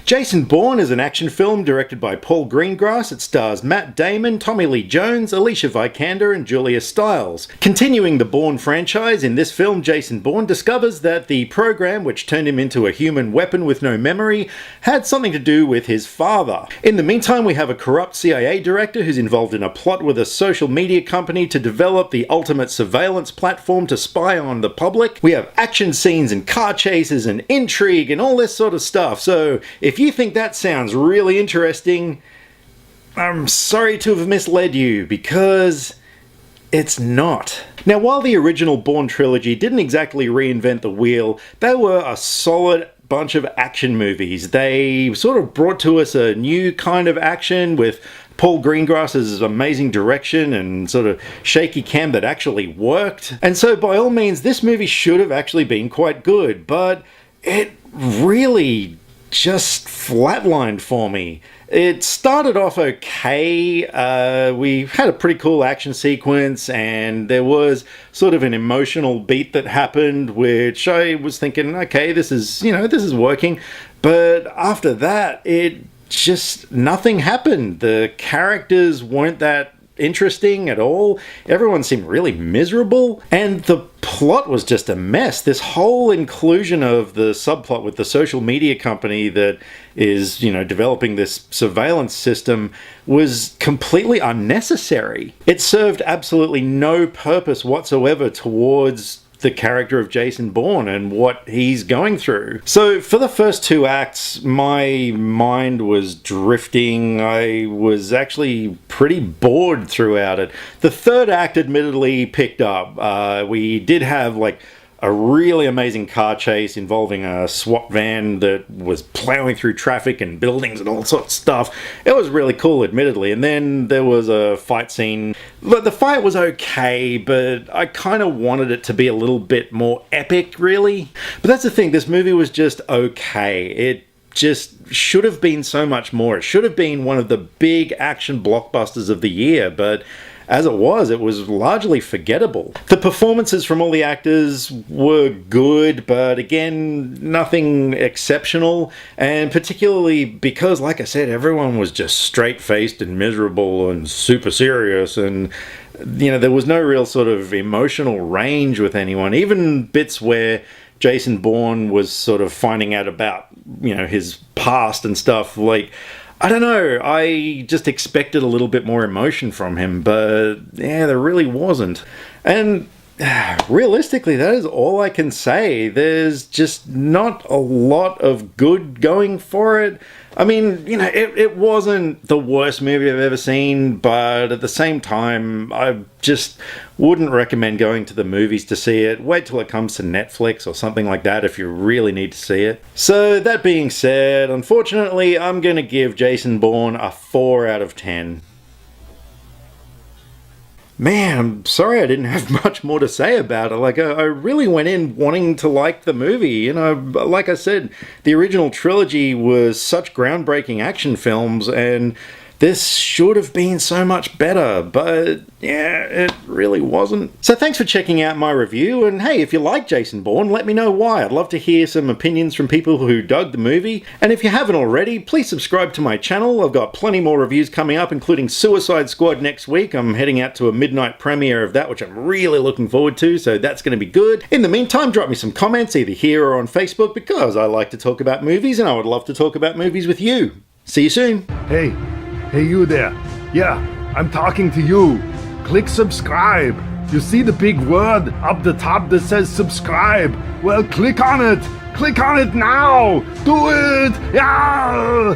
Jason Bourne is an action film directed by Paul Greengrass. It stars Matt Damon, Tommy Lee Jones, Alicia Vikander, and Julia Stiles. Continuing the Bourne franchise, in this film Jason Bourne discovers that the program which turned him into a human weapon with no memory had something to do with his father. In the meantime, we have a corrupt CIA director who's involved in a plot with a social media company to develop the ultimate surveillance platform to spy on the public. We have action scenes and car chases and intrigue and all this sort of stuff. So if you think that sounds really interesting, I'm sorry to have misled you, because it's not. Now, while the original Bourne trilogy didn't exactly reinvent the wheel, they were a solid bunch of action movies. They sort of brought to us a new kind of action with Paul Greengrass's amazing direction and sort of shaky cam that actually worked. And so by all means, this movie should have actually been quite good, but it really just flatlined for me. It started off okay. We had a pretty cool action sequence, and there was sort of an emotional beat that happened, which I was thinking, okay, this is working. But after that, nothing happened. The characters weren't that interesting at all. Everyone seemed really miserable, and the plot was just a mess. This whole inclusion of the subplot with the social media company that is, developing this surveillance system was completely unnecessary. It served absolutely no purpose whatsoever towards the character of Jason Bourne and what he's going through. So for the first two acts, my mind was drifting. I was actually pretty bored throughout it. The third act admittedly picked up. We did have a really amazing car chase involving a SWAT van that was plowing through traffic and buildings and all sorts of stuff. It was really cool, admittedly. And then there was a fight scene. But the fight was okay, but I kind of wanted it to be a little bit more epic, really. But that's the thing, this movie was just okay. It just should have been so much more. It should have been one of the big action blockbusters of the year, but as it was largely forgettable. The performances from all the actors were good, but again, nothing exceptional. And particularly because, like I said, everyone was just straight-faced and miserable and super serious, and there was no real sort of emotional range with anyone. Even bits where Jason Bourne was sort of finding out about, his past and stuff, I don't know, I just expected a little bit more emotion from him, but yeah, there really wasn't. And realistically, that is all I can say. There's just not a lot of good going for it. I mean, it wasn't the worst movie I've ever seen, but at the same time, I just wouldn't recommend going to the movies to see it. Wait till it comes to Netflix or something like that if you really need to see it. So that being said, unfortunately, I'm going to give Jason Bourne a 4 out of 10. Man, I'm sorry I didn't have much more to say about it. I really went in wanting to like the movie. Like I said, the original trilogy was such groundbreaking action films, and this should have been so much better, but yeah, it really wasn't. So thanks for checking out my review, and hey, if you like Jason Bourne, let me know why. I'd love to hear some opinions from people who dug the movie, and if you haven't already, please subscribe to my channel. I've got plenty more reviews coming up, including Suicide Squad next week. I'm heading out to a midnight premiere of that, which I'm really looking forward to, so that's going to be good. In the meantime, drop me some comments either here or on Facebook, because I like to talk about movies, and I would love to talk about movies with you. See you soon. Hey you there. Yeah, I'm talking to you. Click subscribe. You see the big word up the top that says subscribe? Well, click on it. Click on it now. Do it. Yeah.